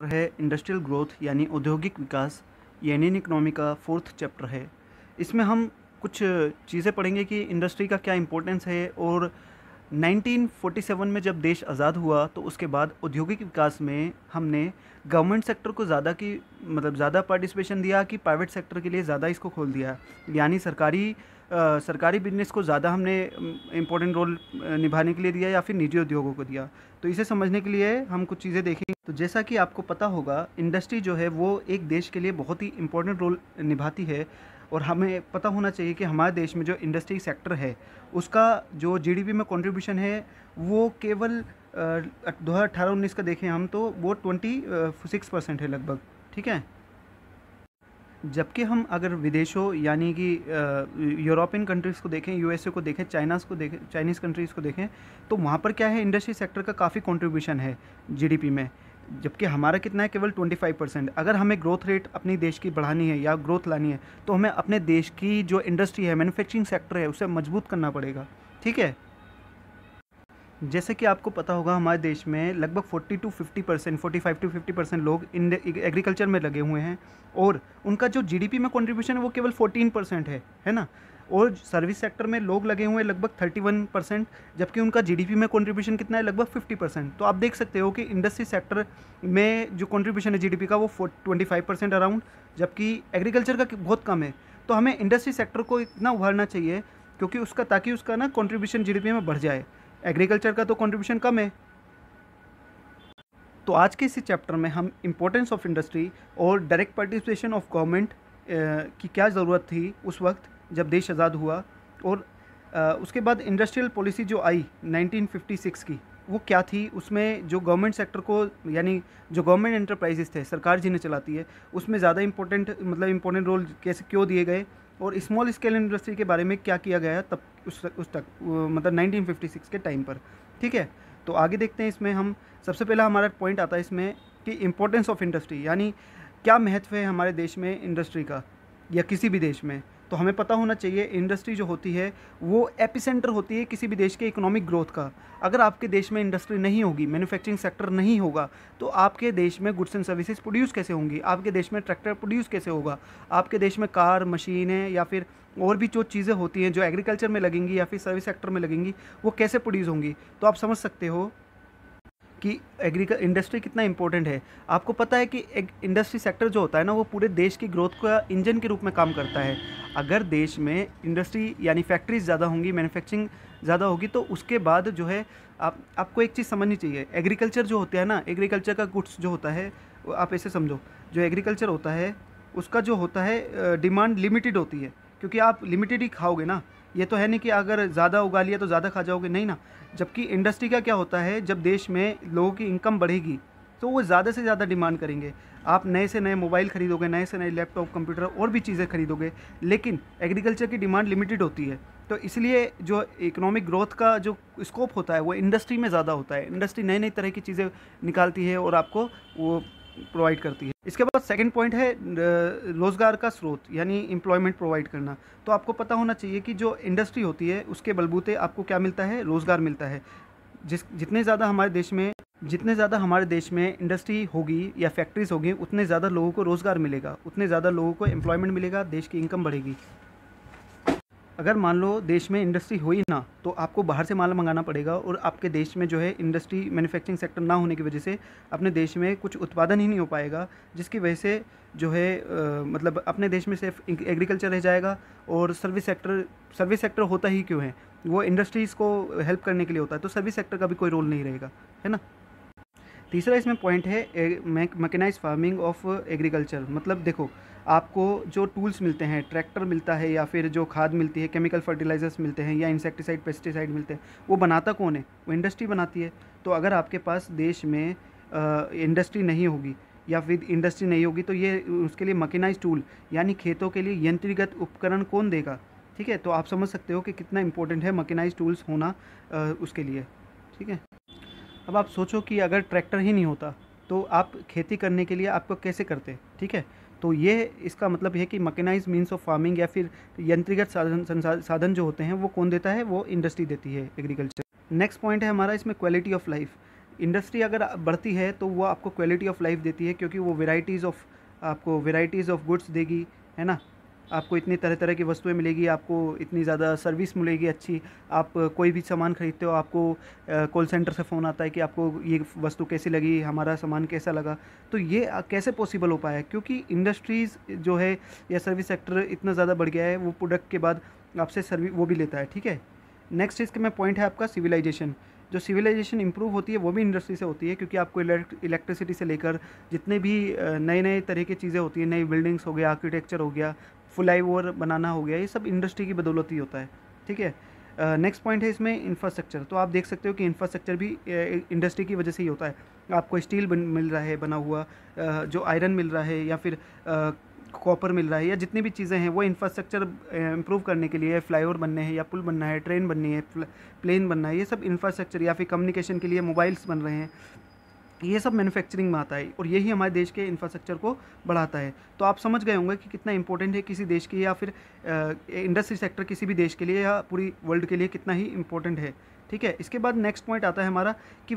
है industrial growth यानी औद्योगिक विकास। ये इंडियन इकोनॉमी का फोर्थ चैप्टर है। इसमें हम कुछ चीज़ें पढ़ेंगे कि इंडस्ट्री का क्या इम्पोर्टेंस है और 1947 में जब देश आज़ाद हुआ तो उसके बाद औद्योगिक विकास में हमने गवर्नमेंट सेक्टर को ज़्यादा की मतलब ज़्यादा पार्टिसिपेशन दिया कि प्राइवेट सेक्टर के लिए ज़्यादा इसको खोल दिया, यानी सरकारी बिजनेस को ज़्यादा हमने इम्पोर्टेंट रोल निभाने के लिए दिया या फिर निजी उद्योगों को दिया। तो इसे समझने के लिए हम कुछ चीज़ें देखेंगे। तो जैसा कि आपको पता होगा, इंडस्ट्री जो है वो एक देश के लिए बहुत ही इम्पोर्टेंट रोल निभाती है और हमें पता होना चाहिए कि हमारे देश में जो इंडस्ट्री सेक्टर है उसका जो जीडीपी में कंट्रीब्यूशन है वो केवल 2018-19 का देखें हम तो वो 26% है लगभग, ठीक है। जबकि हम अगर विदेशों यानी कि यूरोपियन कंट्रीज़ को देखें, यूएसए को देखें, चाइनीज़ कंट्रीज़ को देखें, तो वहाँ पर क्या है, इंडस्ट्री सेक्टर का काफ़ी कंट्रीब्यूशन है जीडीपी में, जबकि हमारा कितना है, केवल 25%। अगर हमें ग्रोथ रेट अपनी देश की बढ़ानी है या ग्रोथ लानी है तो हमें अपने देश की जो इंडस्ट्री है, मैन्युफैक्चरिंग सेक्टर है, उसे मजबूत करना पड़ेगा, ठीक है। जैसे कि आपको पता होगा, हमारे देश में लगभग 45 to 50% लोग एग्रीकल्चर में लगे हुए हैं और उनका जो जीडीपी में कंट्रीब्यूशन है वो केवल 14% है ना। और सर्विस सेक्टर में लोग लगे हुए हैं लगभग 31%, जबकि उनका जीडीपी में कंट्रीब्यूशन कितना है, लगभग 50%। तो आप देख सकते हो कि इंडस्ट्री सेक्टर में जो कंट्रीब्यूशन है जीडीपी का वो 25% अराउंड, जबकि एग्रीकल्चर का बहुत कम है। तो हमें इंडस्ट्री सेक्टर को इतना उभारना चाहिए क्योंकि ताकि उसका ना कंट्रीब्यूशन जीडीपी में बढ़ जाए। एग्रीकल्चर का तो कंट्रीब्यूशन कम है। तो आज के इस चैप्टर में हम इम्पोर्टेंस ऑफ इंडस्ट्री और डायरेक्ट पार्टिसिपेशन ऑफ गवर्नमेंट की क्या ज़रूरत थी उस वक्त जब देश आज़ाद हुआ, और उसके बाद इंडस्ट्रियल पॉलिसी जो आई 1956 की वो क्या थी, उसमें जो गवर्नमेंट सेक्टर को यानी जो गवर्नमेंट एंटरप्राइजेस थे, सरकार जिन्हें चलाती है, उसमें ज़्यादा इम्पोर्टेंट रोल कैसे क्यों दिए गए, और स्मॉल स्केल इंडस्ट्री के बारे में क्या किया गया तब उस तक मतलब 1956 के टाइम पर, ठीक है। तो आगे देखते हैं। इसमें हम सबसे पहला हमारा पॉइंट आता है इसमें कि इम्पोर्टेंस ऑफ इंडस्ट्री, यानी क्या महत्व है हमारे देश में इंडस्ट्री का या किसी भी देश में। तो हमें पता होना चाहिए इंडस्ट्री जो होती है वो एपिसेंटर होती है किसी भी देश के इकोनॉमिक ग्रोथ का। अगर आपके देश में इंडस्ट्री नहीं होगी, मैन्युफैक्चरिंग सेक्टर नहीं होगा, तो आपके देश में गुड्स एंड सर्विसेज प्रोड्यूस कैसे होंगी, आपके देश में ट्रैक्टर प्रोड्यूस कैसे होगा, आपके देश में कार, मशीनें या फिर और भी जो चीज़ें होती हैं जो एग्रीकल्चर में लगेंगी या फिर सर्विस सेक्टर में लगेंगी वो कैसे प्रोड्यूस होंगी। तो आप समझ सकते हो कि इंडस्ट्री कितना इंपॉर्टेंट है। आपको पता है कि एक इंडस्ट्री सेक्टर जो होता है ना वो पूरे देश की ग्रोथ का इंजन के रूप में काम करता है। अगर देश में इंडस्ट्री यानी फैक्ट्रीज ज़्यादा होंगी, मैन्युफैक्चरिंग ज़्यादा होगी, तो उसके बाद जो है आपको एक चीज़ समझनी चाहिए। एग्रीकल्चर जो होता है ना, एग्रीकल्चर का गुड्स जो होता है, आप ऐसे समझो, जो एग्रीकल्चर होता है उसका जो होता है डिमांड लिमिटेड होती है, क्योंकि आप लिमिटेड ही खाओगे ना। ये तो है नहीं कि अगर ज़्यादा उगा लिया तो ज़्यादा खा जाओगे, नहीं ना। जबकि इंडस्ट्री का क्या होता है, जब देश में लोगों की इनकम बढ़ेगी तो वो ज़्यादा से ज़्यादा डिमांड करेंगे। आप नए से नए मोबाइल खरीदोगे, नए से नए लैपटॉप, कंप्यूटर और भी चीज़ें खरीदोगे, लेकिन एग्रीकल्चर की डिमांड लिमिटेड होती है। तो इसलिए जो इकोनॉमिक ग्रोथ का जो स्कोप होता है वो इंडस्ट्री में ज़्यादा होता है। इंडस्ट्री नई नई तरह की चीज़ें निकालती है और आपको वो प्रोवाइड करती है। इसके बाद सेकंड पॉइंट है रोज़गार का स्रोत, यानी एम्प्लॉयमेंट प्रोवाइड करना। तो आपको पता होना चाहिए कि जो इंडस्ट्री होती है उसके बलबूते आपको क्या मिलता है, रोज़गार मिलता है। जितने ज़्यादा हमारे देश में इंडस्ट्री होगी या फैक्ट्रीज होगी, उतने ज़्यादा लोगों को रोज़गार मिलेगा, उतने ज़्यादा लोगों को एम्प्लॉयमेंट मिलेगा, देश की इनकम बढ़ेगी। अगर मान लो देश में इंडस्ट्री हुई ना तो आपको बाहर से माल मंगाना पड़ेगा, और आपके देश में जो है इंडस्ट्री मैन्युफैक्चरिंग सेक्टर ना होने की वजह से अपने देश में कुछ उत्पादन ही नहीं हो पाएगा, जिसकी वजह से जो है मतलब अपने देश में सिर्फ एग्रीकल्चर रह जाएगा। और सर्विस सेक्टर होता ही क्यों है, वो इंडस्ट्रीज़ को हेल्प करने के लिए होता है, तो सर्विस सेक्टर का भी कोई रोल नहीं रहेगा, है ना। तीसरा इसमें पॉइंट है मैकेनाइज्ड फार्मिंग ऑफ एग्रीकल्चर। मतलब देखो, आपको जो टूल्स मिलते हैं, ट्रैक्टर मिलता है या फिर जो खाद मिलती है, केमिकल फर्टिलाइजर्स मिलते हैं या इंसेक्टिसाइड, पेस्टिसाइड मिलते हैं, वो बनाता कौन है, वो इंडस्ट्री बनाती है। तो अगर आपके पास देश में इंडस्ट्री नहीं होगी या फिर इंडस्ट्री नहीं होगी तो ये उसके लिए मैकेनाइज्ड टूल यानी खेतों के लिए यंत्रीगत उपकरण कौन देगा, ठीक है। तो आप समझ सकते हो कि कितना इंपॉर्टेंट है मैकेनाइज्ड टूल्स होना उसके लिए, ठीक है। अब आप सोचो कि अगर ट्रैक्टर ही नहीं होता तो आप खेती करने के लिए आपको कैसे करते, ठीक है। तो ये इसका मतलब है कि मैकेनाइज्ड मीन्स ऑफ फार्मिंग या फिर यंत्रीगत साधन जो होते हैं वो कौन देता है, वो इंडस्ट्री देती है, एग्रीकल्चर। नेक्स्ट पॉइंट है हमारा इसमें क्वालिटी ऑफ लाइफ। इंडस्ट्री अगर बढ़ती है तो वो आपको क्वालिटी ऑफ लाइफ देती है, क्योंकि वो आपको वेराइटीज़ ऑफ गुड्स देगी, है ना। आपको इतनी तरह तरह की वस्तुएं मिलेगी, आपको इतनी ज़्यादा सर्विस मिलेगी अच्छी। आप कोई भी सामान खरीदते हो, आपको कॉल सेंटर से फ़ोन आता है कि आपको ये वस्तु कैसी लगी, हमारा सामान कैसा लगा। तो ये कैसे पॉसिबल हो पाया? क्योंकि इंडस्ट्रीज़ जो है या सर्विस सेक्टर इतना ज़्यादा बढ़ गया है, वो प्रोडक्ट के बाद आपसे सर्विस वो भी लेता है, ठीक है। नेक्स्ट इसके में पॉइंट है आपका सिविलाइजेशन। जो सिविलाइजेशन इंप्रूव होती है वो भी इंडस्ट्री से होती है, क्योंकि आपको इलेक्ट्रिसिटी से लेकर जितने भी नए नए तरह की चीज़ें होती हैं, नई बिल्डिंग्स हो गया, आर्किटेक्चर हो गया, फ्लाईओवर बनाना हो गया, ये सब इंडस्ट्री की बदौलत ही होता है, ठीक है। नेक्स्ट पॉइंट है इसमें इंफ्रास्ट्रक्चर। तो आप देख सकते हो कि इंफ्रास्ट्रक्चर भी इंडस्ट्री की वजह से ही होता है। आपको स्टील मिल रहा है बना हुआ, जो आयरन मिल रहा है, या फिर कॉपर मिल रहा है, या जितनी भी चीज़ें हैं वो इंफ्रास्ट्रक्चर इम्प्रूव करने के लिए, फ्लाईओवर बनने हैं, या पुल बनना है, ट्रेन बननी है, प्लेन बनना है, ये सब इंफ्रास्ट्रक्चर, या फिर कम्युनिकेशन के लिए मोबाइल्स बन रहे हैं, ये सब मैन्युफैक्चरिंग में आता है, और यही हमारे देश के इंफ्रास्ट्रक्चर को बढ़ाता है। तो आप समझ गए होंगे कि कितना इंपॉर्टेंट है किसी देश की, या फिर इंडस्ट्री सेक्टर किसी भी देश के लिए या पूरी वर्ल्ड के लिए कितना ही इंपॉर्टेंट है, ठीक है। इसके बाद नेक्स्ट पॉइंट आता है हमारा कि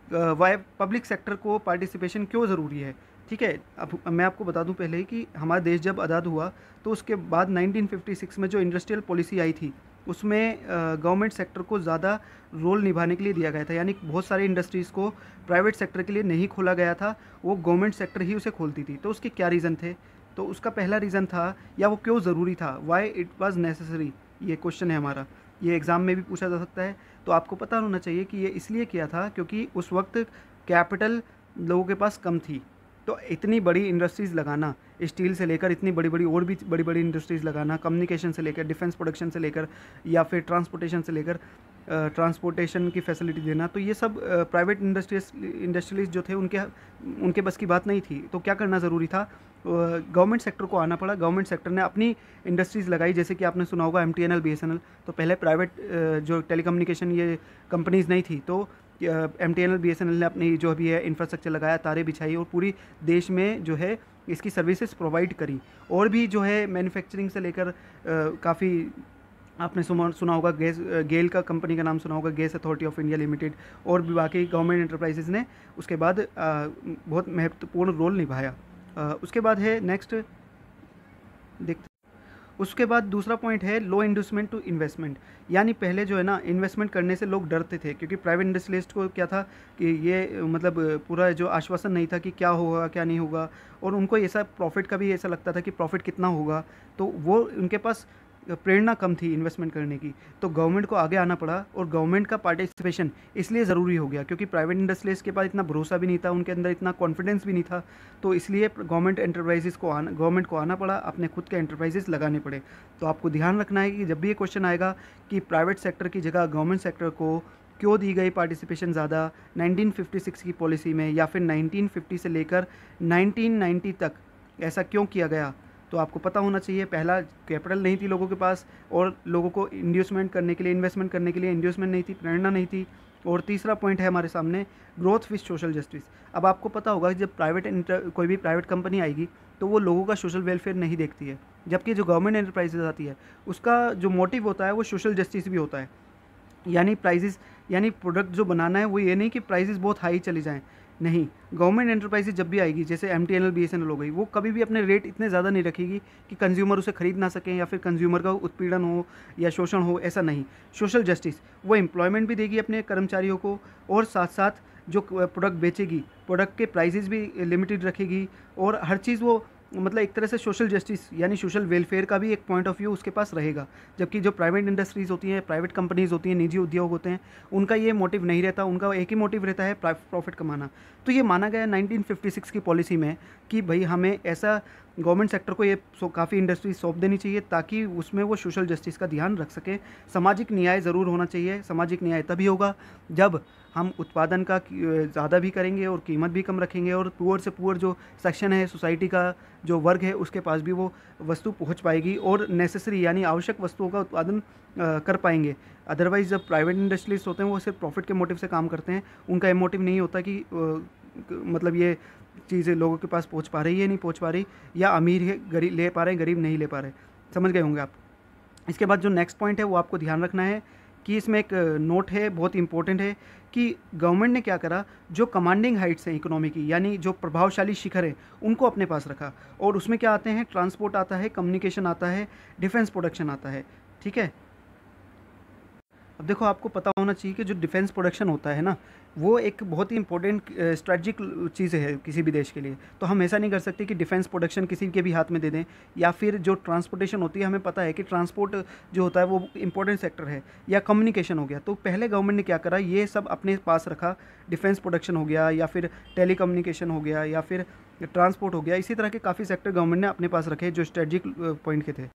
वाई पब्लिक सेक्टर को पार्टिसिपेशन क्यों ज़रूरी है, ठीक है। अब मैं आपको बता दूं पहले ही कि हमारा देश जब आज़ाद हुआ तो उसके बाद 1956 में जो इंडस्ट्रियल पॉलिसी आई थी, उसमें गवर्नमेंट सेक्टर को ज़्यादा रोल निभाने के लिए दिया गया था। यानी बहुत सारे इंडस्ट्रीज़ को प्राइवेट सेक्टर के लिए नहीं खोला गया था, वो गवर्नमेंट सेक्टर ही उसे खोलती थी। तो उसके क्या रीज़न थे? तो उसका पहला रीज़न था, या वो क्यों ज़रूरी था, वाई इट वॉज़ नेसेसरी, ये क्वेश्चन है हमारा, ये एग्ज़ाम में भी पूछा जा सकता है। तो आपको पता होना चाहिए कि ये इसलिए किया था क्योंकि उस वक्त कैपिटल लोगों के पास कम थी। तो इतनी बड़ी इंडस्ट्रीज़ लगाना, स्टील से लेकर इतनी बड़ी बड़ी और भी बड़ी बड़ी इंडस्ट्रीज़ लगाना, कम्युनिकेशन से लेकर डिफेंस प्रोडक्शन से लेकर, या फिर ट्रांसपोर्टेशन से लेकर ट्रांसपोर्टेशन की फैसिलिटी देना, तो ये सब प्राइवेट इंडस्ट्रियलिस्ट जो थे उनके बस की बात नहीं थी। तो क्या करना ज़रूरी था? गवर्नमेंट सेक्टर को आना पड़ा। गवर्नमेंट सेक्टर ने अपनी इंडस्ट्रीज़ लगाई, जैसे कि आपने सुना होगा MTNL BSNL। तो पहले प्राइवेट जो टेलीकम्युनिकेशन ये कंपनीज़ नहीं थी, तो MTNL BSNL ने अपनी जो भी है इंफ्रास्ट्रक्चर लगाया, तारे बिछाई, और पूरी देश में जो है इसकी सर्विसेज प्रोवाइड करी। और भी जो है मैन्युफैक्चरिंग से लेकर काफ़ी आपने सुना होगा गेल का कंपनी का नाम सुना होगा, gas authority of India limited, और भी बाकी गवर्नमेंट एंटरप्राइजेज़ ने उसके बाद बहुत महत्वपूर्ण रोल निभाया। उसके बाद है नेक्स्ट देखते, उसके बाद दूसरा पॉइंट है लो इंडस्टमेंट टू इन्वेस्टमेंट। यानी पहले जो है ना, इन्वेस्टमेंट करने से लोग डरते थे, क्योंकि प्राइवेट इंडस्ट्रियलिस्ट को क्या था कि ये मतलब पूरा जो आश्वासन नहीं था कि क्या होगा क्या नहीं होगा, और उनको ऐसा प्रॉफिट का भी ऐसा लगता था कि प्रॉफिट कितना होगा, तो वो उनके पास प्रेरणा कम थी इन्वेस्टमेंट करने की। तो गवर्नमेंट को आगे आना पड़ा, और गवर्नमेंट का पार्टिसिपेशन इसलिए ज़रूरी हो गया क्योंकि प्राइवेट इंडस्ट्रीज के पास इतना भरोसा भी नहीं था, उनके अंदर इतना कॉन्फिडेंस भी नहीं था। तो इसलिए गवर्नमेंट को आना पड़ा, अपने खुद के एंटरप्राइजेस लगाने पड़े। तो आपको ध्यान रखना है कि जब भी ये क्वेश्चन आएगा कि प्राइवेट सेक्टर की जगह गवर्नमेंट सेक्टर को क्यों दी गई पार्टिसिपेशन ज़्यादा 1956 की पॉलिसी में, या फिर 1950 से लेकर 1990 तक ऐसा क्यों किया गया, तो आपको पता होना चाहिए। पहला, कैपिटल नहीं थी लोगों के पास, और लोगों को इन्वेस्टमेंट करने के लिए इन्वेस्टमेंट नहीं थी, प्रेरणा नहीं थी। और तीसरा पॉइंट है हमारे सामने, ग्रोथ विद सोशल जस्टिस। अब आपको पता होगा कि जब कोई भी प्राइवेट कंपनी आएगी तो वो लोगों का सोशल वेलफेयर नहीं देखती है, जबकि जो गवर्नमेंट एंटरप्राइजेज आती है उसका जो मोटिव होता है वो सोशल जस्टिस भी होता है। यानी प्रोडक्ट जो बनाना है वो ये नहीं कि प्राइजेस बहुत हाई चली जाएँ, नहीं। गवर्नमेंट एंटरप्राइजेज जब भी आएगी, जैसे MTNL BSNL हो गई, वो कभी भी अपने रेट इतने ज़्यादा नहीं रखेगी कि कंज्यूमर उसे खरीद ना सकें, या फिर कंज्यूमर का उत्पीड़न हो या शोषण हो, ऐसा नहीं। सोशल जस्टिस, वो एम्प्लॉयमेंट भी देगी अपने कर्मचारियों को, और साथ साथ जो प्रोडक्ट बेचेगी, प्रोडक्ट के प्राइजेस भी लिमिटेड रखेगी, और हर चीज़ वो मतलब एक तरह से सोशल जस्टिस यानी सोशल वेलफेयर का भी एक पॉइंट ऑफ व्यू उसके पास रहेगा। जबकि जो प्राइवेट इंडस्ट्रीज़ होती हैं, प्राइवेट कंपनीज़ होती हैं, निजी उद्योग होते हैं, उनका ये मोटिव नहीं रहता, उनका एक ही मोटिव रहता है प्रॉफिट कमाना। तो ये माना गया 1956 की पॉलिसी में कि भाई हमें ऐसा गवर्नमेंट सेक्टर को ये काफ़ी इंडस्ट्रीज सौंप देनी चाहिए ताकि उसमें वो सोशल जस्टिस का ध्यान रख सके। सामाजिक न्याय ज़रूर होना चाहिए। सामाजिक न्याय तभी होगा जब हम उत्पादन का ज़्यादा भी करेंगे और कीमत भी कम रखेंगे, और पुअर से पुअर जो सेक्शन है सोसाइटी का, जो वर्ग है, उसके पास भी वो वस्तु पहुंच पाएगी और नेसेसरी यानी आवश्यक वस्तुओं का उत्पादन कर पाएंगे। अदरवाइज़ जब प्राइवेट इंडस्ट्रियलिस्ट होते हैं वो सिर्फ प्रॉफिट के मोटिव से काम करते हैं, उनका ये मोटिव नहीं होता कि मतलब ये चीज़ें लोगों के पास पहुंच पा रही है नहीं पहुंच पा रही, या अमीर है गरीब ले पा रहे हैं, गरीब नहीं ले पा रहे। समझ गए होंगे आप। इसके बाद जो नेक्स्ट पॉइंट है वो आपको ध्यान रखना है कि इसमें एक नोट है, बहुत इंपॉर्टेंट है, कि गवर्नमेंट ने क्या करा, जो कमांडिंग हाइट्स हैं इकोनॉमी की, यानी जो प्रभावशाली शिखर हैं, उनको अपने पास रखा। और उसमें क्या आते हैं, ट्रांसपोर्ट आता है, कम्युनिकेशन आता है, डिफेंस प्रोडक्शन आता है। ठीक है, अब देखो आपको पता होना चाहिए कि जो डिफेंस प्रोडक्शन होता है ना, वो एक बहुत ही इंपॉर्टेंट स्ट्रेटजिक चीज़ है किसी भी देश के लिए। तो हम ऐसा नहीं कर सकते कि डिफेंस प्रोडक्शन किसी के भी हाथ में दे दें, या फिर जो ट्रांसपोर्टेशन होती है, हमें पता है कि ट्रांसपोर्ट जो होता है वो इंपॉर्टेंट सेक्टर है, या कम्युनिकेशन हो गया। तो पहले गवर्नमेंट ने क्या करा, ये सब अपने पास रखा, डिफेंस प्रोडक्शन हो गया, या फिर टेली कम्युनिकेशन हो गया, या फिर ट्रांसपोर्ट हो गया। इसी तरह के काफ़ी सेक्टर गवर्नमेंट ने अपने पास रखे जो स्ट्रेटजिक पॉइंट के थे।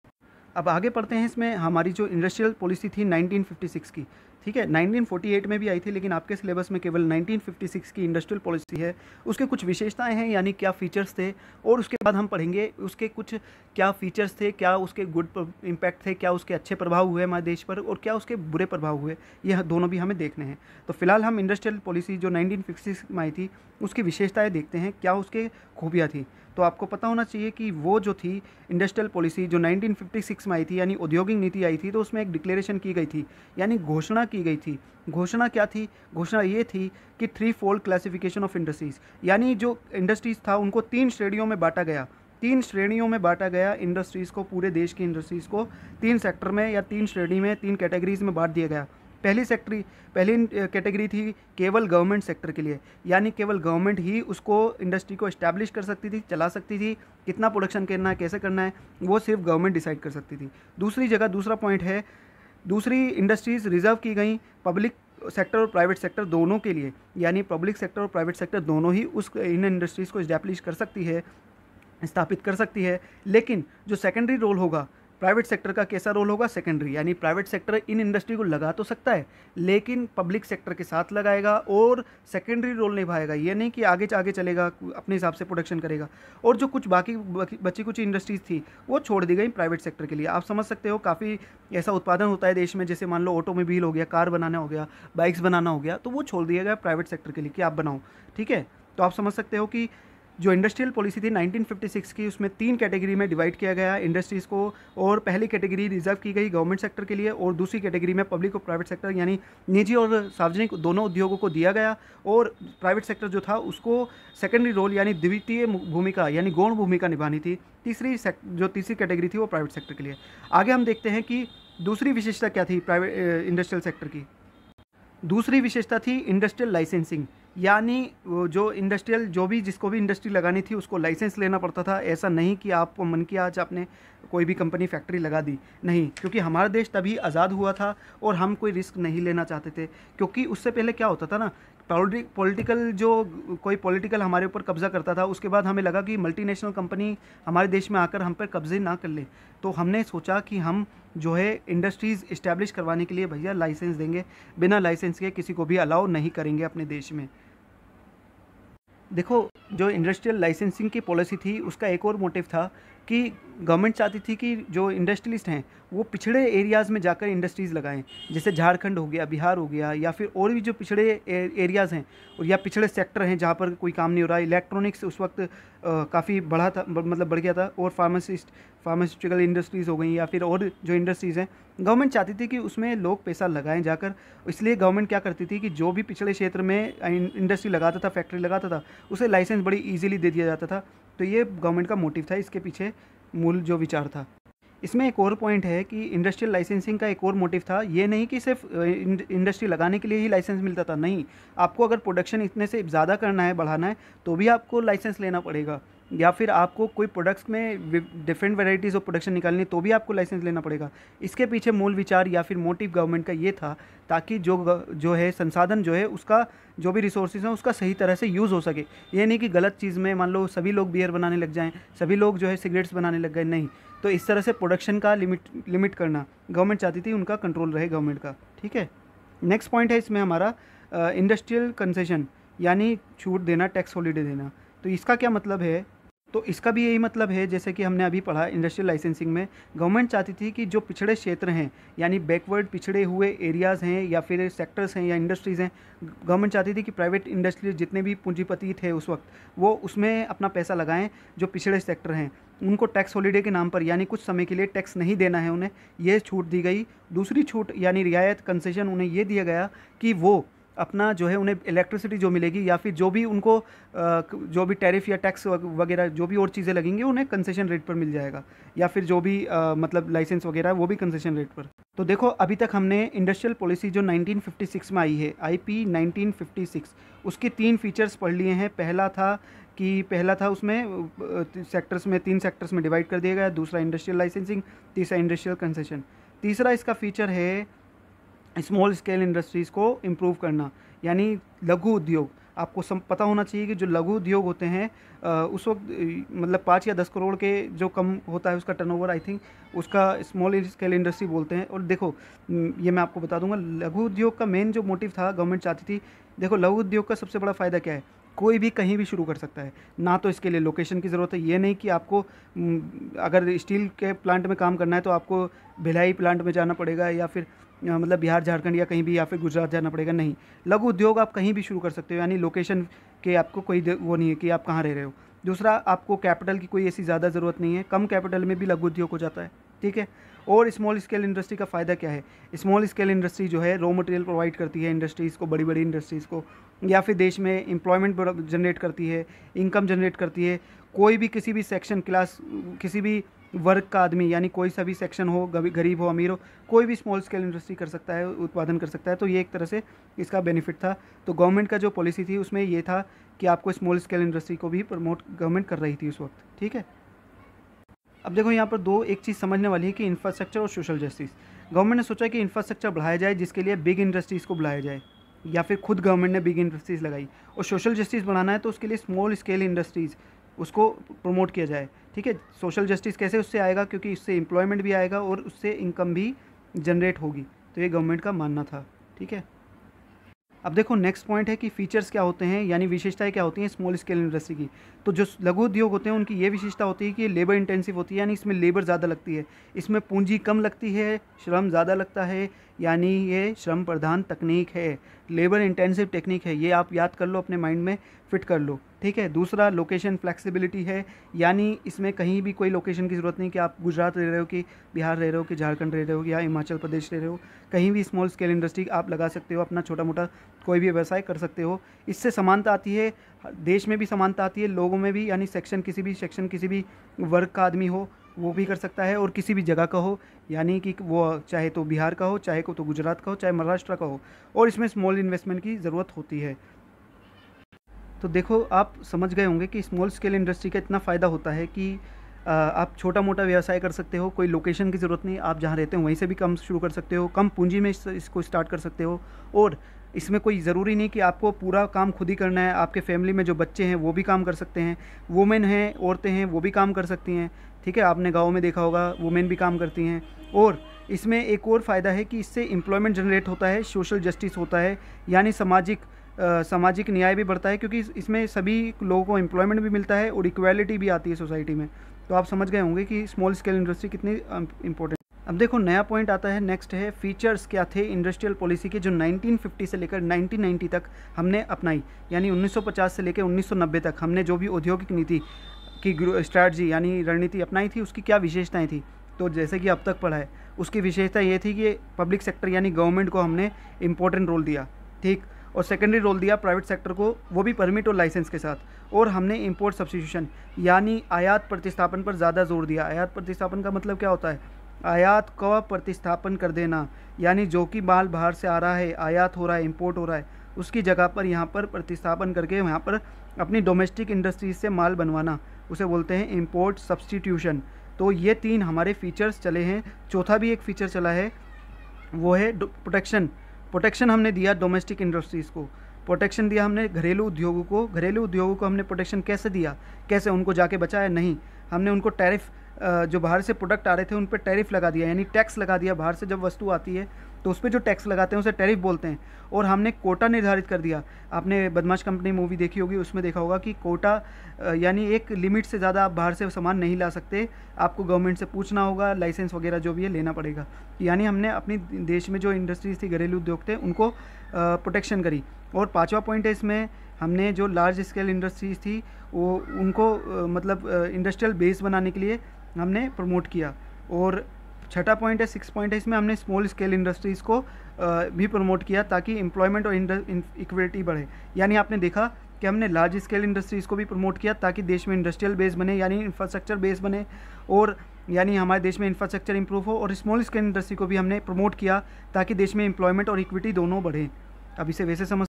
अब आगे पढ़ते हैं, इसमें हमारी जो इंडस्ट्रियल पॉलिसी थी 1956 की। ठीक है, 1948 में भी आई थी, लेकिन आपके सिलेबस में केवल 1956 की इंडस्ट्रियल पॉलिसी है। उसके कुछ विशेषताएं हैं, यानी क्या फीचर्स थे, और उसके बाद हम पढ़ेंगे उसके कुछ क्या फीचर्स थे, क्या उसके गुड इम्पैक्ट थे, क्या उसके अच्छे प्रभाव हुए हमारे देश पर, और क्या उसके बुरे प्रभाव हुए, यह दोनों भी हमें देखने हैं। तो फिलहाल हम इंडस्ट्रियल पॉलिसी जो 1956 में आई थी उसकी विशेषताएँ देखते हैं, क्या उसके खूबियाँ थी। तो आपको पता होना चाहिए कि वो जो थी इंडस्ट्रियल पॉलिसी जो 1956 में आई थी, यानी औद्योगिक नीति आई थी, तो उसमें एक डिक्लेरेशन की गई थी, यानी घोषणा की गई थी। घोषणा क्या थी? घोषणा ये थी कि 3 फोल्ड क्लासिफिकेशन ऑफ इंडस्ट्रीज़, यानी जो इंडस्ट्रीज़ था उनको 3 श्रेणियों में बांटा गया। 3 श्रेणियों में बांटा गया इंडस्ट्रीज़ को, पूरे देश की इंडस्ट्रीज़ को 3 सेक्टर में या 3 श्रेणी में, 3 कैटेगरीज में बांट दिया गया। पहली कैटेगरी थी केवल गवर्नमेंट सेक्टर के लिए, यानी केवल गवर्नमेंट ही उसको इंडस्ट्री को इस्टेब्लिश कर सकती थी, चला सकती थी। कितना प्रोडक्शन करना है, कैसे करना है, वो सिर्फ गवर्नमेंट डिसाइड कर सकती थी। दूसरा पॉइंट है, दूसरी इंडस्ट्रीज़ रिजर्व की गई पब्लिक सेक्टर और प्राइवेट सेक्टर दोनों के लिए, यानी पब्लिक सेक्टर और प्राइवेट सेक्टर दोनों ही इन इंडस्ट्रीज़ को इस्टेब्लिश कर सकती है, स्थापित कर सकती है। लेकिन जो सेकेंडरी रोल होगा प्राइवेट सेक्टर का, कैसा रोल होगा? सेकेंडरी, यानी प्राइवेट सेक्टर इन इंडस्ट्री को लगा तो सकता है, लेकिन पब्लिक सेक्टर के साथ लगाएगा और सेकेंडरी रोल निभाएगा। ये नहीं कि आगे आगे चलेगा, अपने हिसाब से प्रोडक्शन करेगा। और जो कुछ बाकी बची कुछ इंडस्ट्रीज़ थी वो छोड़ दी गई प्राइवेट सेक्टर के लिए। आप समझ सकते हो, काफ़ी ऐसा उत्पादन होता है देश में, जैसे मान लो ऑटोमोबाइल हो गया, कार बनाना हो गया, बाइक्स बनाना हो गया, तो वो छोड़ दिया गया प्राइवेट सेक्टर के लिए कि आप बनाओ। ठीक है, तो आप समझ सकते हो कि जो इंडस्ट्रियल पॉलिसी थी 1956 की, उसमें 3 कैटेगरी में डिवाइड किया गया इंडस्ट्रीज़ को। और पहली कैटेगरी रिजर्व की गई गवर्नमेंट सेक्टर के लिए, और दूसरी कैटेगरी में पब्लिक और प्राइवेट सेक्टर, यानी निजी और सार्वजनिक दोनों उद्योगों को दिया गया। और प्राइवेट सेक्टर जो था उसको सेकेंडरी रोल, यानी द्वितीय भूमिका, यानी गौण भूमिका निभानी थी। तीसरी कैटेगरी थी वो प्राइवेट सेक्टर के लिए। आगे हम देखते हैं कि दूसरी विशेषता क्या थी प्राइवेट इंडस्ट्रियल सेक्टर की। दूसरी विशेषता थी इंडस्ट्रियल लाइसेंसिंग, यानी जो इंडस्ट्रियल जिसको भी इंडस्ट्री लगानी थी उसको लाइसेंस लेना पड़ता था। ऐसा नहीं कि आपको मन किया आज आपने कोई भी कंपनी फैक्ट्री लगा दी, नहीं, क्योंकि हमारा देश तभी आज़ाद हुआ था और हम कोई रिस्क नहीं लेना चाहते थे। क्योंकि उससे पहले क्या होता था ना, कोई पॉलिटिकल हमारे ऊपर कब्ज़ा करता था, उसके बाद हमें लगा कि मल्टीनेशनल कंपनी हमारे देश में आकर हम पर कब्जे ना कर ले, तो हमने सोचा कि हम जो है इंडस्ट्रीज़ इस्टेब्लिश करवाने के लिए भैया लाइसेंस देंगे, बिना लाइसेंस के किसी को भी अलाउ नहीं करेंगे अपने देश में। देखो, जो इंडस्ट्रियल लाइसेंसिंग की पॉलिसी थी उसका एक और मोटिव था कि गवर्नमेंट चाहती थी कि जो इंडस्ट्रियलिस्ट हैं वो पिछड़े एरियाज़ में जाकर इंडस्ट्रीज़ लगाएं, जैसे झारखंड हो गया, बिहार हो गया, या फिर और भी जो पिछड़े एरियाज़ हैं और या पिछड़े सेक्टर हैं जहाँ पर कोई काम नहीं हो रहा। इलेक्ट्रॉनिक्स उस वक्त काफ़ी बढ़ा था, मतलब बढ़ गया था। और फार्मास्यूटिकल इंडस्ट्रीज़ हो गई, या फिर और जो इंडस्ट्रीज़ हैं, गवर्नमेंट चाहती थी कि उसमें लोग पैसा लगाएं जाकर। इसलिए गवर्नमेंट क्या करती थी कि जो भी पिछड़े क्षेत्र में इंडस्ट्री लगाता था, फैक्ट्री लगाता था, उसे लाइसेंस बड़ी ईजिली दे दिया जाता था। तो ये गवर्नमेंट का मोटिव था, इसके पीछे मूल जो विचार था। इसमें एक और पॉइंट है कि इंडस्ट्रियल लाइसेंसिंग का एक और मोटिव था, ये नहीं कि सिर्फ इंडस्ट्री लगाने के लिए ही लाइसेंस मिलता था, नहीं, आपको अगर प्रोडक्शन इतने से ज़्यादा करना है, बढ़ाना है, तो भी आपको लाइसेंस लेना पड़ेगा। या फिर आपको कोई प्रोडक्ट्स में डिफरेंट वैराइटीज़ ऑफ प्रोडक्शन निकालनी, तो भी आपको लाइसेंस लेना पड़ेगा। इसके पीछे मूल विचार या फिर मोटिव गवर्नमेंट का ये था, ताकि जो है संसाधन जो है उसका, जो भी रिसोर्सेज हैं उसका सही तरह से यूज़ हो सके। ये नहीं कि गलत चीज़ में मान लो सभी लोग बियर बनाने लग जाएं, सभी लोग जो है सिगरेट्स बनाने लग गए, नहीं। तो इस तरह से प्रोडक्शन का लिमिट करना गवर्नमेंट चाहती थी, उनका कंट्रोल रहे गवर्नमेंट का। ठीक है, नेक्स्ट पॉइंट है इसमें हमारा इंडस्ट्रियल कंसेशन, यानी छूट देना, टैक्स हॉलीडे देना। तो इसका क्या मतलब है? तो इसका भी यही मतलब है, जैसे कि हमने अभी पढ़ा इंडस्ट्रियल लाइसेंसिंग में, गवर्नमेंट चाहती थी कि जो पिछड़े क्षेत्र हैं यानी बैकवर्ड पिछड़े हुए एरियाज़ हैं या फिर सेक्टर्स हैं या इंडस्ट्रीज़ हैं, गवर्नमेंट चाहती थी कि प्राइवेट इंडस्ट्री जितने भी पूंजीपति थे उस वक्त वो उसमें अपना पैसा लगाएं। जो पिछड़े सेक्टर हैं उनको टैक्स हॉलीडे के नाम पर यानी कुछ समय के लिए टैक्स नहीं देना है, उन्हें ये छूट दी गई। दूसरी छूट यानी रियायत कंसेशन उन्हें ये दिया गया कि वो अपना जो है उन्हें इलेक्ट्रिसिटी जो मिलेगी या फिर जो भी उनको जो भी टैरिफ या टैक्स वगैरह जो भी और चीज़ें लगेंगी उन्हें कंसेशन रेट पर मिल जाएगा, या फिर जो भी मतलब लाइसेंस वगैरह वो भी कंसेशन रेट पर। तो देखो अभी तक हमने इंडस्ट्रियल पॉलिसी जो 1956 में आई है, IP 1956, उसके 3 फीचर्स पढ़ लिए हैं। पहला था उसमें सेक्टर्स में 3 सेक्टर्स में डिवाइड कर दिया गया, दूसरा इंडस्ट्रियल लाइसेंसिंग, तीसरा इंडस्ट्रियल कंसेशन। तीसरा इसका फीचर है स्मॉल स्केल इंडस्ट्रीज़ को इम्प्रूव करना, यानी लघु उद्योग। आपको पता होना चाहिए कि जो लघु उद्योग होते हैं उस वक्त मतलब 5 या 10 करोड़ के जो कम होता है उसका टर्नओवर, आई थिंक उसका स्मॉल स्केल इंडस्ट्री बोलते हैं। और देखो ये मैं आपको बता दूंगा, लघु उद्योग का मेन जो मोटिव था, गवर्नमेंट चाहती थी, देखो लघु उद्योग का सबसे बड़ा फ़ायदा क्या है, कोई भी कहीं भी शुरू कर सकता है, ना तो इसके लिए लोकेशन की ज़रूरत है। ये नहीं कि आपको अगर स्टील के प्लांट में काम करना है तो आपको भिलाई प्लांट में जाना पड़ेगा या फिर मतलब बिहार झारखंड या कहीं भी या फिर गुजरात जाना पड़ेगा, नहीं। लघु उद्योग आप कहीं भी शुरू कर सकते हो, यानी लोकेशन के आपको कोई वो नहीं है कि आप कहाँ रह रहे हो। दूसरा, आपको कैपिटल की कोई ऐसी ज़्यादा ज़रूरत नहीं है, कम कैपिटल में भी लघु उद्योग हो जाता है, ठीक है। और स्मॉल स्केल इंडस्ट्री का फ़ायदा क्या है, स्मॉल स्केल इंडस्ट्री जो है रॉ मटेरियल प्रोवाइड करती है इंडस्ट्रीज़ को, बड़ी बड़ी इंडस्ट्रीज़ को, या फिर देश में एम्प्लॉयमेंट जनरेट करती है, इनकम जनरेट करती है। कोई भी किसी भी सेक्शन क्लास, किसी भी वर्ग का आदमी, यानी कोई सा भी सेक्शन हो, गरीब हो अमीर हो, कोई भी स्मॉल स्केल इंडस्ट्री कर सकता है, उत्पादन कर सकता है। तो ये एक तरह से इसका बेनिफिट था। तो गवर्नमेंट का जो पॉलिसी थी उसमें ये था कि आपको स्मॉल स्केल इंडस्ट्री को भी प्रमोट गवर्नमेंट कर रही थी उस वक्त, ठीक है। अब देखो यहाँ पर एक चीज़ समझने वाली है कि इंफ्रास्ट्रक्चर और सोशल जस्टिस। गवर्नमेंट ने सोचा कि इंफ्रास्ट्रक्चर बढ़ाया जाए जिसके लिए बिग इंडस्ट्रीज़ को बुलाया जाए, या फिर खुद गवर्नमेंट ने बिग इंडस्ट्रीज़ लगाई। और सोशल जस्टिस बढ़ाना है तो उसके लिए स्मॉल स्केल इंडस्ट्रीज़ उसको प्रमोट किया जाए, ठीक है। सोशल जस्टिस कैसे उससे आएगा, क्योंकि इससे एम्प्लॉयमेंट भी आएगा और उससे इनकम भी जनरेट होगी। तो ये गवर्नमेंट का मानना था, ठीक है। अब देखो नेक्स्ट पॉइंट है कि फीचर्स क्या होते हैं, यानी विशेषताएं क्या होती हैं स्मॉल स्केल इंडस्ट्री की। तो जो लघु उद्योग होते हैं उनकी ये विशेषता होती है कि ये लेबर इंटेंसिव होती है, यानी इसमें लेबर ज़्यादा लगती है, इसमें पूंजी कम लगती है, श्रम ज़्यादा लगता है, यानी ये श्रम प्रधान तकनीक है, लेबर इंटेंसिव टेक्निक है। ये आप याद कर लो, अपने माइंड में फिट कर लो, ठीक है। दूसरा, लोकेशन फ्लेक्सिबिलिटी है, यानी इसमें कहीं भी कोई लोकेशन की ज़रूरत नहीं कि आप गुजरात रह रहे हो कि बिहार रह रहे हो कि झारखंड रह रहे हो या हिमाचल प्रदेश रह रहे हो, कहीं भी स्मॉल स्केल इंडस्ट्री आप लगा सकते हो, अपना छोटा मोटा कोई भी व्यवसाय कर सकते हो। इससे समानता आती है, देश में भी समानता आती है, लोगों में भी, यानी किसी भी वर्ग का आदमी हो वो भी कर सकता है, और किसी भी जगह का हो, यानी कि वो चाहे तो बिहार का हो, चाहे तो गुजरात का हो, चाहे महाराष्ट्र का हो, और इसमें स्मॉल इन्वेस्टमेंट की ज़रूरत होती है। तो देखो आप समझ गए होंगे कि स्मॉल स्केल इंडस्ट्री का इतना फ़ायदा होता है कि आप छोटा मोटा व्यवसाय कर सकते हो, कोई लोकेशन की ज़रूरत नहीं, आप जहाँ रहते हो वहीं से भी काम शुरू कर सकते हो, कम पूंजी में इसको स्टार्ट कर सकते हो। और इसमें कोई ज़रूरी नहीं कि आपको पूरा काम खुद ही करना है, आपके फैमिली में जो बच्चे हैं वो भी काम कर सकते हैं, वुमेन हैं, औरतें हैं, वो भी काम कर सकती हैं, ठीक है। आपने गाँव में देखा होगा वुमेन भी काम करती हैं। और इसमें एक और फ़ायदा है कि इससे एम्प्लॉयमेंट जनरेट होता है, सोशल जस्टिस होता है, यानी सामाजिक न्याय भी बढ़ता है, क्योंकि इसमें सभी लोगों को एम्प्लॉयमेंट भी मिलता है और इक्वालिटी भी आती है सोसाइटी में। तो आप समझ गए होंगे कि स्मॉल स्केल इंडस्ट्री कितनी इंपॉर्टेंट। अब देखो नया पॉइंट आता है, नेक्स्ट है फीचर्स क्या थे इंडस्ट्रियल पॉलिसी के जो 1950 से लेकर 1990 तक हमने अपनाई, यानी 1950 से लेकर 1990 तक हमने जो भी औद्योगिक नीति की स्ट्रैटेजी यानी रणनीति अपनाई थी उसकी क्या विशेषताएँ थी। तो जैसे कि अब तक पढ़ा है, उसकी विशेषता ये थी कि पब्लिक सेक्टर यानी गवर्नमेंट को हमने इम्पोर्टेंट रोल दिया, ठीक, और सेकेंडरी रोल दिया प्राइवेट सेक्टर को, वो भी परमिट और लाइसेंस के साथ। और हमने इंपोर्ट सब्स्टिट्यूशन यानी आयात प्रतिस्थापन पर ज़्यादा जोर दिया। आयात प्रतिस्थापन का मतलब क्या होता है, आयात का प्रतिस्थापन कर देना, यानी जो कि माल बाहर से आ रहा है, आयात हो रहा है, इंपोर्ट हो रहा है, उसकी जगह पर यहाँ पर प्रतिस्थापन करके यहाँ पर अपनी डोमेस्टिक इंडस्ट्रीज से माल बनवाना, उसे बोलते हैं इंपोर्ट सब्स्टिट्यूशन। तो ये 3 हमारे फीचर्स चले हैं। चौथा भी एक फीचर चला है, वो है प्रोटेक्शन हमने दिया डोमेस्टिक इंडस्ट्रीज़ को, प्रोटेक्शन दिया हमने घरेलू उद्योगों को हमने प्रोटेक्शन कैसे दिया, कैसे उनको जाके बचाया, नहीं, हमने उनको टैरिफ जो बाहर से प्रोडक्ट आ रहे थे उन पर टैरिफ लगा दिया, यानी टैक्स लगा दिया। बाहर से जब वस्तु आती है तो उस पर जो टैक्स लगाते हैं उसे टैरिफ बोलते हैं। और हमने कोटा निर्धारित कर दिया। आपने बदमाश कंपनी मूवी देखी होगी, उसमें देखा होगा कि कोटा यानी एक लिमिट से ज़्यादा आप बाहर से सामान नहीं ला सकते, आपको गवर्नमेंट से पूछना होगा, लाइसेंस वगैरह जो भी है लेना पड़ेगा। यानी हमने अपनी देश में जो इंडस्ट्रीज थी, घरेलू उद्योग थे, उनको प्रोटेक्शन करी। और पाँचवा पॉइंट है इसमें, हमने जो लार्ज स्केल इंडस्ट्रीज़ थी वो उनको मतलब इंडस्ट्रियल बेस बनाने के लिए हमने प्रमोट किया। और छठा पॉइंट है, 6 पॉइंट है, इसमें हमने स्मॉल स्केल इंडस्ट्रीज़ को भी प्रमोट किया ताकि एम्प्लॉयमेंट और इक्विटी बढ़े। यानी आपने देखा कि हमने लार्ज स्केल इंडस्ट्रीज़ को भी प्रमोट किया ताकि देश में इंडस्ट्रियल बेस बने, यानी इंफ्रास्ट्रक्चर बेस बने, और यानी हमारे देश में इंफ्रास्ट्रक्चर इंप्रूव हो। और स्मॉल स्केल इंडस्ट्री को भी हमने प्रमोट किया ताकि देश में एम्प्लॉयमेंट और इक्विटी दोनों बढ़े। अब इसे वैसे समझ,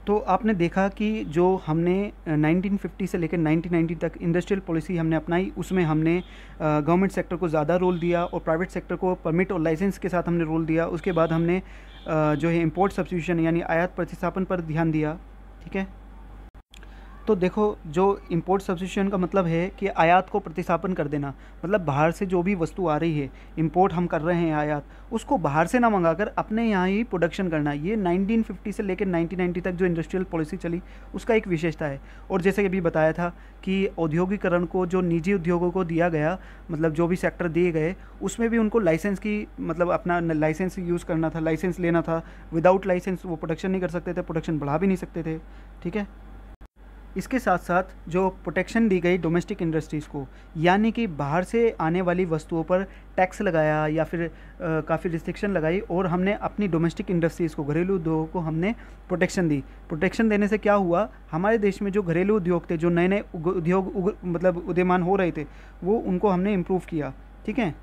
तो आपने देखा कि जो हमने 1950 से लेकर 1990 तक इंडस्ट्रियल पॉलिसी हमने अपनाई, उसमें हमने गवर्नमेंट सेक्टर को ज़्यादा रोल दिया और प्राइवेट सेक्टर को परमिट और लाइसेंस के साथ हमने रोल दिया। उसके बाद हमने जो है इंपोर्ट सब्स्टिट्यूशन यानी आयात प्रतिस्थापन पर ध्यान दिया। ठीक है, तो देखो, जो इंपोर्ट सब्स्टिट्यूशन का मतलब है कि आयात को प्रतिस्थापन कर देना, मतलब बाहर से जो भी वस्तु आ रही है, इंपोर्ट हम कर रहे हैं आयात, उसको बाहर से ना मंगाकर अपने यहाँ ही प्रोडक्शन करना। ये 1950 से लेकर 1990 तक जो इंडस्ट्रियल पॉलिसी चली उसका एक विशेषता है। और जैसे कि अभी बताया था कि औद्योगिकरण को जो निजी उद्योगों को दिया गया, मतलब जो भी सेक्टर दिए गए, उसमें भी उनको लाइसेंस की, मतलब अपना लाइसेंस यूज़ करना था, लाइसेंस लेना था। विदाउट लाइसेंस वो प्रोडक्शन नहीं कर सकते थे, प्रोडक्शन बढ़ा भी नहीं सकते थे। ठीक है, इसके साथ साथ जो प्रोटेक्शन दी गई डोमेस्टिक इंडस्ट्रीज़ को, यानी कि बाहर से आने वाली वस्तुओं पर टैक्स लगाया या फिर काफ़ी रिस्ट्रिक्शन लगाई, और हमने अपनी डोमेस्टिक इंडस्ट्रीज़ को, घरेलू उद्योगों को हमने प्रोटेक्शन दी। प्रोटेक्शन देने से क्या हुआ, हमारे देश में जो घरेलू उद्योग थे, जो नए नए उद्योग मतलब उदीयमान हो रहे थे, वो उनको हमने इम्प्रूव किया। ठीक है,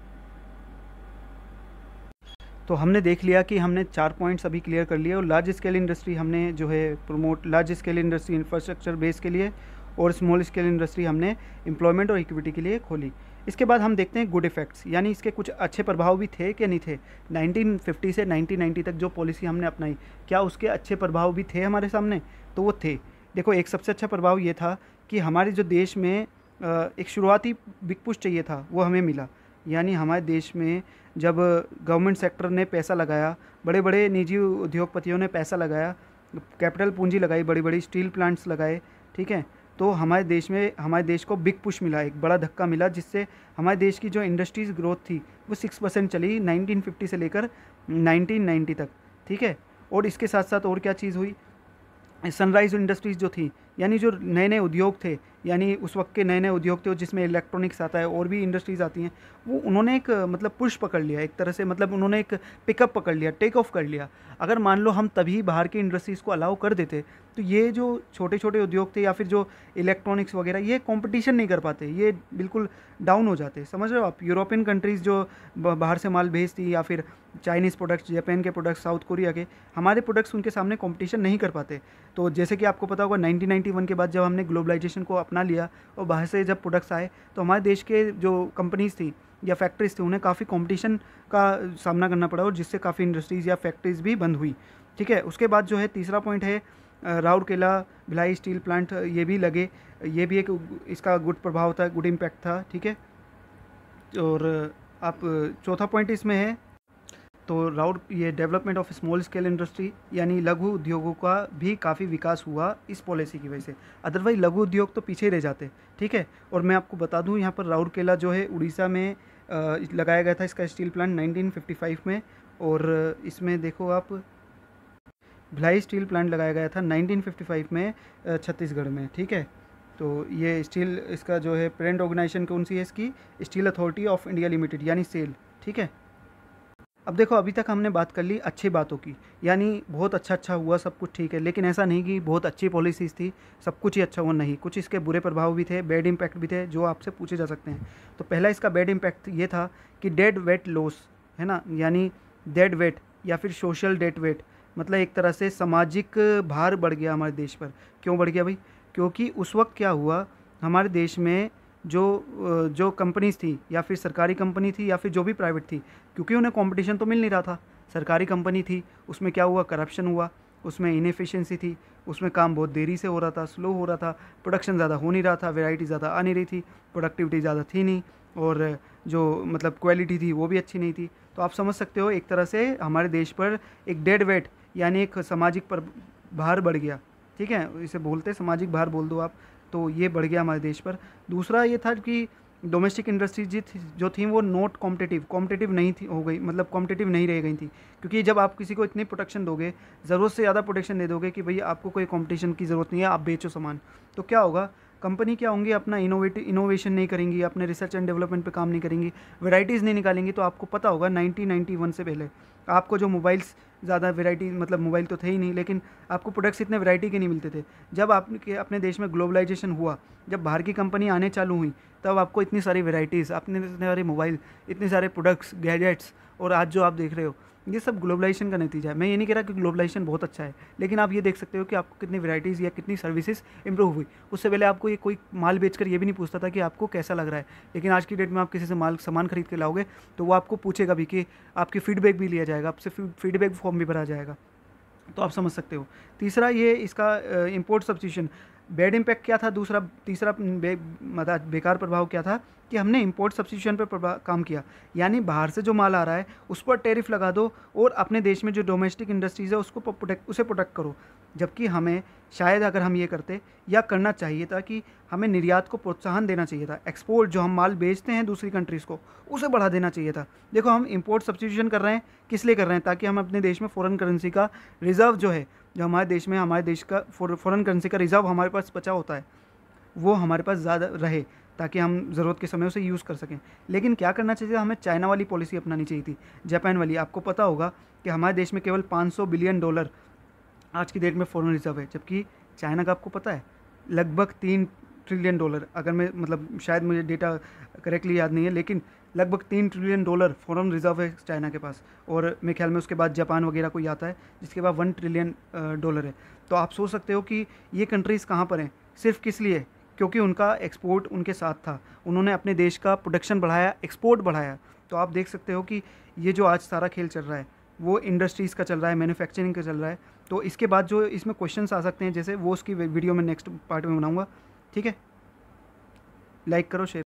तो हमने देख लिया कि हमने 4 पॉइंट्स अभी क्लियर कर लिए। और लार्ज स्केल इंडस्ट्री हमने जो है promote, large scale industry infrastructure base के लिए, और स्मॉल स्केल इंडस्ट्री हमने एम्प्लॉयमेंट और इक्विटी के लिए खोली। इसके बाद हम देखते हैं गुड इफ़ेक्ट्स, यानी इसके कुछ अच्छे प्रभाव भी थे कि नहीं थे। 1950 से 1990 तक जो पॉलिसी हमने अपनाई, क्या उसके अच्छे प्रभाव भी थे हमारे सामने? तो वो थे। देखो, एक सबसे अच्छा प्रभाव ये था कि हमारे जो देश में एक शुरुआती बिग पुश चाहिए था, वो हमें मिला। यानी हमारे देश में जब गवर्नमेंट सेक्टर ने पैसा लगाया, बड़े बड़े निजी उद्योगपतियों ने पैसा लगाया, कैपिटल पूंजी लगाई, बड़ी बड़ी स्टील प्लांट्स लगाए, ठीक है, तो हमारे देश में, हमारे देश को बिग पुश मिला, एक बड़ा धक्का मिला, जिससे हमारे देश की जो इंडस्ट्रीज़ ग्रोथ थी वो 6% चली 1950 से लेकर 1990 तक। ठीक है, और इसके साथ साथ और क्या चीज़ हुई, सनराइज इंडस्ट्रीज़ जो थी, यानी जो नए नए उद्योग थे, यानी उस वक्त के नए नए उद्योग थे जिसमें इलेक्ट्रॉनिक्स आता है और भी इंडस्ट्रीज़ आती हैं, वो उन्होंने एक मतलब पुश पकड़ लिया एक तरह से, मतलब उन्होंने एक पिकअप पकड़ लिया, टेक ऑफ कर लिया। अगर मान लो हम तभी बाहर की इंडस्ट्रीज़ को अलाउ कर देते, तो ये जो छोटे छोटे उद्योग थे या फिर जो इलेक्ट्रॉनिक्स वगैरह, ये कंपटीशन नहीं कर पाते, ये बिल्कुल डाउन हो जाते। समझ रहे हो आप? यूरोपियन कंट्रीज़ जो बाहर से माल भेजती, या फिर चाइनीज़ प्रोडक्ट्स, जापान के प्रोडक्ट्स, साउथ कोरिया के, हमारे प्रोडक्ट्स उनके सामने कंपटीशन नहीं कर पाते। तो जैसे कि आपको पता होगा 1991 के बाद जब हमने ग्लोबलाइजेशन को अपना लिया और बाहर से जब प्रोडक्ट्स आए, तो हमारे देश के जो कंपनीज़ थी या फैक्ट्रीज़ थी, उन्हें काफ़ी कंपटीशन का सामना करना पड़ा, और जिससे काफ़ी इंडस्ट्रीज़ या फैक्ट्रीज़ भी बंद हुई। ठीक है, उसके बाद जो है तीसरा पॉइंट है, राउरकेला भिलाई स्टील प्लांट ये भी लगे, ये भी एक इसका गुड प्रभाव था, गुड इम्पैक्ट था। ठीक है, और आप चौथा पॉइंट इसमें है, तो ये development of small scale industry, यानी लघु उद्योगों का भी काफ़ी विकास हुआ इस पॉलिसी की वजह से। अदरवाइज लघु उद्योग तो पीछे ही रह जाते। ठीक है, और मैं आपको बता दूं, यहाँ पर राउरकेला जो है उड़ीसा में लगाया गया था इसका स्टील प्लांट 1955 में, और इसमें देखो आप, भिलाई स्टील प्लांट लगाया गया था 1955 में छत्तीसगढ़ में। ठीक है, तो ये स्टील, इसका जो है पेरेंट ऑर्गेनाइजेशन कौन सी है इसकी, steel authority of India limited, यानी सेल। ठीक है, अब देखो, अभी तक हमने बात कर ली अच्छी बातों की, यानी बहुत अच्छा हुआ, सब कुछ ठीक है, लेकिन ऐसा नहीं कि बहुत अच्छी पॉलिसीज़ थी, सब कुछ ही अच्छा हुआ, नहीं, कुछ इसके बुरे प्रभाव भी थे, बैड इम्पैक्ट भी थे, जो आपसे पूछे जा सकते हैं। तो पहला इसका बैड इम्पैक्ट ये था कि डेड वेट लॉस, है ना, यानी डेड वेट या फिर सोशल डेड वेट, मतलब एक तरह से सामाजिक भार बढ़ गया हमारे देश पर। क्यों बढ़ गया भाई? क्योंकि उस वक्त क्या हुआ, हमारे देश में जो कंपनीज़ थी, या फिर सरकारी कंपनी थी या फिर जो भी प्राइवेट थी, क्योंकि उन्हें कंपटीशन तो मिल नहीं रहा था। सरकारी कंपनी थी, उसमें क्या हुआ, करप्शन हुआ, उसमें इनएफिशिएंसी थी, उसमें काम बहुत देरी से हो रहा था, स्लो हो रहा था, प्रोडक्शन ज़्यादा हो नहीं रहा था, वैरायटी ज़्यादा आ नहीं रही थी, प्रोडक्टिविटी ज़्यादा थी नहीं, और जो मतलब क्वालिटी थी वो भी अच्छी नहीं थी। तो आप समझ सकते हो एक तरह से हमारे देश पर एक डेड वेट यानी एक सामाजिक पर भार बढ़ गया। ठीक है, इसे बोलते हैं सामाजिक भार बोल दो आप। तो ये बढ़ गया हमारे देश पर। दूसरा ये था कि डोमेस्टिक इंडस्ट्री जो थी वो नॉट कॉम्पिटिटिव नहीं थी, हो गई, मतलब कॉम्पिटिटिव नहीं रह गई थी। क्योंकि जब आप किसी को इतनी प्रोटेक्शन दोगे, ज़रूरत से ज़्यादा प्रोटेक्शन दे दोगे कि भाई आपको कोई कंपटीशन की ज़रूरत नहीं है, आप बेचो सामान, तो क्या होगा, कंपनी क्या होंगी, अपना इनोवेशन नहीं करेंगी, अपने रिसर्च एंड डेवलपमेंट पे काम नहीं करेंगी, वैराइटीज़ नहीं निकालेंगी। तो आपको पता होगा 1991 से पहले आपको जो मोबाइल्स ज़्यादा वैरायटी, मतलब मोबाइल तो थे ही नहीं, लेकिन आपको प्रोडक्ट्स इतने वैरायटी के नहीं मिलते थे। जब आपके अपने देश में ग्लोबलाइजेशन हुआ, जब बाहर की कंपनी आने चालू हुई, तब आपको इतनी सारी वैरायटीज़, अपने इतने सारे मोबाइल, इतने सारे प्रोडक्ट्स, गैजेट्स, और आज जो आप देख रहे हो ये सब ग्लोबलाइजेशन का नतीजा है। मैं ये नहीं कह रहा कि ग्लोबलाइजेशन बहुत अच्छा है, लेकिन आप ये देख सकते हो कि आपको कितनी वैराइटीज़ या कितनी सर्विसेज इंप्रूव हुई। उससे पहले आपको ये कोई माल बेचकर ये भी नहीं पूछता था कि आपको कैसा लग रहा है, लेकिन आज की डेट में आप किसी से सामान खरीद के लाओगे तो वो आपको पूछेगा भी, कि आपकी फीडबैक भी लिया जाएगा, आपसे फीडबैक फॉर्म भी भरा जाएगा। तो आप समझ सकते हो। तीसरा ये इसका इंपोर्ट सब्स्टिट्यूशन, बैड इम्पैक्ट क्या था, तीसरा मतलब बेकार प्रभाव क्या था कि हमने इंपोर्ट सब्स्टिट्यूशन पर काम किया। यानी बाहर से जो माल आ रहा है उस पर टैरिफ लगा दो और अपने देश में जो डोमेस्टिक इंडस्ट्रीज़ है उसे प्रोटेक्ट करो। जबकि हमें शायद अगर हम ये करते या करना चाहिए था कि हमें निर्यात को प्रोत्साहन देना चाहिए था, एक्सपोर्ट जो हम माल बेचते हैं दूसरी कंट्रीज़ को उसे बढ़ा देना चाहिए था। देखो हम इंपोर्ट सब्स्टिट्यूशन कर रहे हैं, किस लिए कर रहे हैं, ताकि हम अपने देश में फ़ॉरेन करेंसी का रिज़र्व जो है, जो हमारे देश का फ़ॉरेन करेंसी का रिज़र्व हमारे पास बचा होता है, वो हमारे पास ज़्यादा रहे, ताकि हम ज़रूरत के समय उसे यूज़ कर सकें। लेकिन क्या करना चाहिए, हमें चाइना वाली पॉलिसी अपनानी चाहिए थी, जापान वाली। आपको पता होगा कि हमारे देश में केवल $500 बिलियन आज की डेट में फॉरेन रिजर्व है, जबकि चाइना का आपको पता है लगभग $3 ट्रिलियन। अगर मैं मतलब शायद मुझे डेटा करेक्टली याद नहीं है, लेकिन लगभग $3 ट्रिलियन फॉरेन रिजर्व है चाइना के पास। और मेरे ख्याल में उसके बाद जापान वगैरह कोई आता है जिसके पास $1 ट्रिलियन है। तो आप सोच सकते हो कि ये कंट्रीज़ कहाँ पर हैं, सिर्फ किस लिए, क्योंकि उनका एक्सपोर्ट उनके साथ था, उन्होंने अपने देश का प्रोडक्शन बढ़ाया, एक्सपोर्ट बढ़ाया। तो आप देख सकते हो कि ये जो आज सारा खेल चल रहा है वो इंडस्ट्रीज़ का चल रहा है, मैन्युफैक्चरिंग का चल रहा है। तो इसके बाद जो इसमें क्वेश्चंस आ सकते हैं, जैसे वो उसकी वीडियो में नेक्स्ट पार्ट में बनाऊंगा। ठीक है, लाइक करो, शेयर।